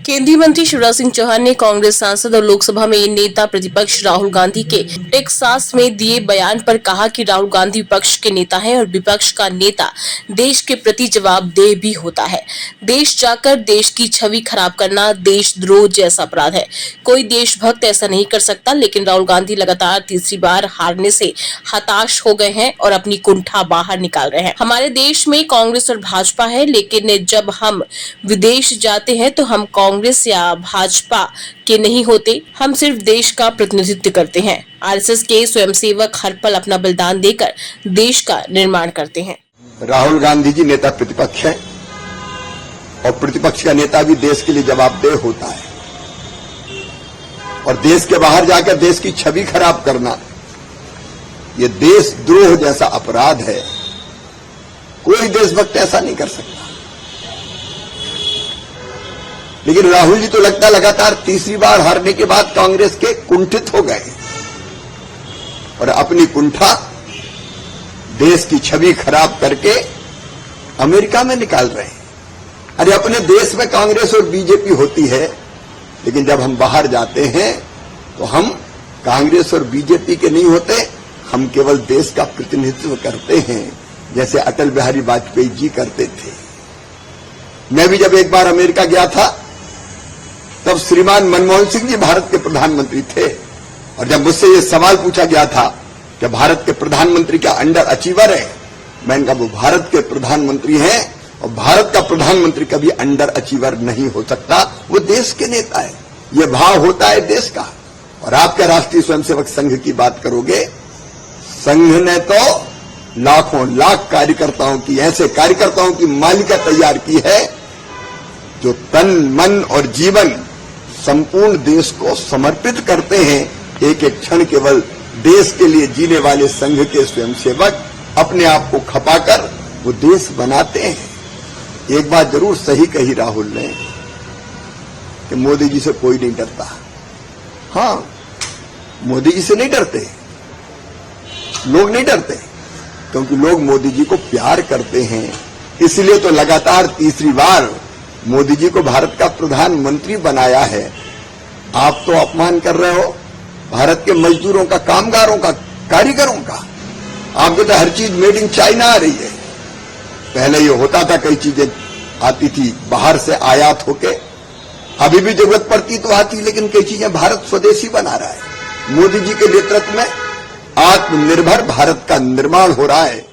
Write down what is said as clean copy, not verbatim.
केंद्रीय मंत्री शिवराज सिंह चौहान ने कांग्रेस सांसद और लोकसभा में नेता प्रतिपक्ष राहुल गांधी के टेक्सास में दिए बयान पर कहा कि राहुल गांधी विपक्ष के नेता हैं और विपक्ष का नेता देश के प्रति जवाबदेह भी होता है। देश जाकर देश की छवि खराब करना देशद्रोह जैसा अपराध है। कोई देशभक्त ऐसा नहीं कर सकता, लेकिन राहुल गांधी लगातार तीसरी बार हारने से हताश हो गए हैं और अपनी कुंठा बाहर निकाल रहे हैं। हमारे देश में कांग्रेस और भाजपा है, लेकिन जब हम विदेश जाते हैं तो हम कांग्रेस या भाजपा के नहीं होते, हम सिर्फ देश का प्रतिनिधित्व करते हैं। आरएसएस के स्वयंसेवक हर पल अपना बलिदान देकर देश का निर्माण करते हैं। राहुल गांधी जी नेता प्रतिपक्ष हैं और प्रतिपक्ष का नेता भी देश के लिए जवाबदेह होता है, और देश के बाहर जाकर देश की छवि खराब करना ये देशद्रोह जैसा अपराध है। कोई देशभक्त ऐसा नहीं कर सकता। लेकिन राहुल जी तो लगता लगातार तीसरी बार हारने के बाद कांग्रेस के कुंठित हो गए और अपनी कुंठा देश की छवि खराब करके अमेरिका में निकाल रहे हैं। अरे अपने देश में कांग्रेस और बीजेपी होती है, लेकिन जब हम बाहर जाते हैं तो हम कांग्रेस और बीजेपी के नहीं होते, हम केवल देश का प्रतिनिधित्व करते हैं, जैसे अटल बिहारी वाजपेयी जी करते थे। मैं भी जब एक बार अमेरिका गया था, तब श्रीमान मनमोहन सिंह जी भारत के प्रधानमंत्री थे, और जब मुझसे ये सवाल पूछा गया था कि भारत के प्रधानमंत्री क्या अंडर अचीवर है, मैंने कहा वो भारत के प्रधानमंत्री हैं और भारत का प्रधानमंत्री कभी अंडर अचीवर नहीं हो सकता, वो देश के नेता है। ये भाव होता है देश का। और आपके राष्ट्रीय स्वयंसेवक संघ की बात करोगे, संघ ने तो लाखों लाख कार्यकर्ताओं की, ऐसे कार्यकर्ताओं की मालिका तैयार की है जो तन मन और जीवन संपूर्ण देश को समर्पित करते हैं। एक एक क्षण केवल देश के लिए जीने वाले संघ के स्वयंसेवक अपने आप को खपाकर वो देश बनाते हैं। एक बात जरूर सही कही राहुल ने कि मोदी जी से कोई नहीं डरता। हाँ, मोदी जी से नहीं डरते, लोग नहीं डरते, क्योंकि लोग मोदी जी को प्यार करते हैं। इसलिए तो लगातार तीसरी बार मोदी जी को भारत का प्रधानमंत्री बनाया है। आप तो अपमान कर रहे हो भारत के मजदूरों का, कामगारों का, कारीगरों का। आपको तो हर चीज मेड इन चाइना आ रही है। पहले ये होता था, कई चीजें आती थी बाहर से आयात होके, अभी भी जरूरत पड़ती तो आती, लेकिन कई चीजें भारत स्वदेशी बना रहा है। मोदी जी के नेतृत्व में आत्मनिर्भर भारत का निर्माण हो रहा है।